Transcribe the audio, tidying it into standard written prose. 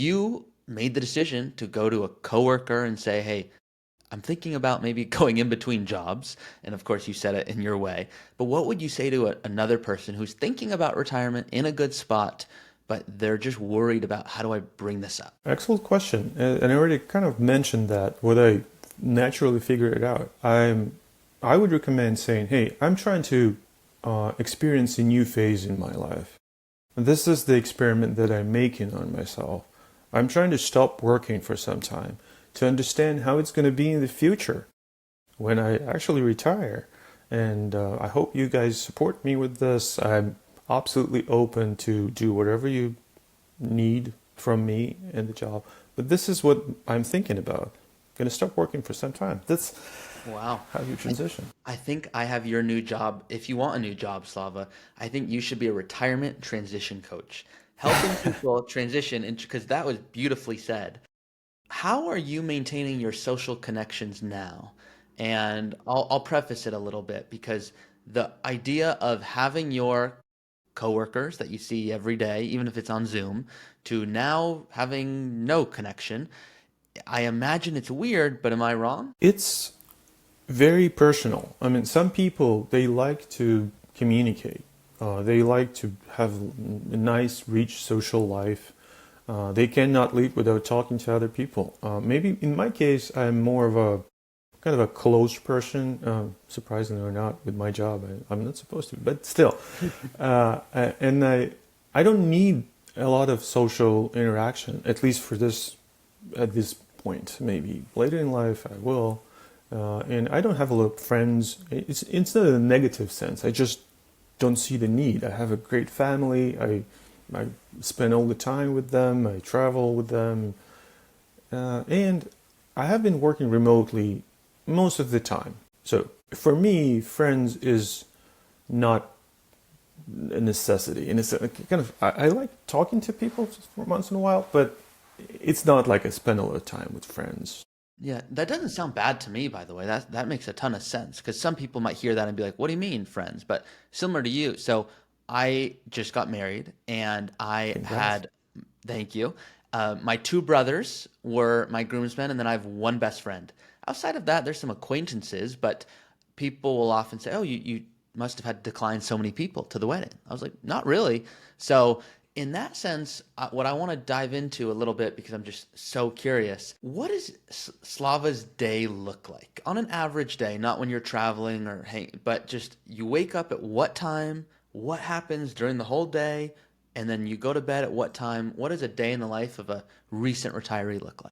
you made the decision to go to a coworker and say, hey, I'm thinking about maybe going in between jobs. And of course, you said it in your way. But what would you say to another person who's thinking about retirement in a good spot, but they're just worried about how do I bring this up? Excellent question. And I already kind of mentioned that, would I naturally figure it out? I would recommend saying, hey, I'm trying to experience a new phase in my life. And this is the experiment that I'm making on myself. I'm trying to stop working for some time to understand how it's going to be in the future when I actually retire. And I hope you guys support me with this. I'm absolutely open to do whatever you need from me in the job. But this is what I'm thinking about. I'm going to stop working for some time. That's Wow. how you I, transition. I think I have your new job. If you want a new job, Slava, I think you should be a retirement transition coach, helping people transition into, because that was beautifully said. How are you maintaining your social connections now? And I'll preface it a little bit because the idea of having your coworkers that you see every day, even if it's on Zoom, to now having no connection, I imagine it's weird, but am I wrong? It's very personal. I mean, some people, they like to communicate. They like to have a nice, rich social life. They cannot live without talking to other people. Maybe in my case, I'm more of a kind of a closed person, surprisingly or not, with my job. I'm not supposed to, but still. And I don't need a lot of social interaction, at least for this, at this point. Maybe later in life I will. And I don't have a lot of friends. It's not in a negative sense. I just don't see the need. I have a great family. I spend all the time with them. I travel with them. And I have been working remotely most of the time. So for me, friends is not a necessity. And it's a kind of, I like talking to people for once in a while, but it's not like I spend a lot of time with friends. Yeah, that doesn't sound bad to me, by the way. That makes a ton of sense because some people might hear that and be like, "What do you mean, friends?" But similar to you, so I just got married and I Congrats. had, thank you. My two brothers were my groomsmen, and then I have one best friend. Outside of that, there's some acquaintances, but people will often say, "Oh, you must have had to decline so many people to the wedding." I was like, "Not really." So in that sense, what I want to dive into a little bit because I'm just so curious, what does Slava's day look like on an average day? Not when you're traveling or hang, but just you wake up at what time? What happens during the whole day? And then you go to bed at what time? What does a day in the life of a recent retiree look like?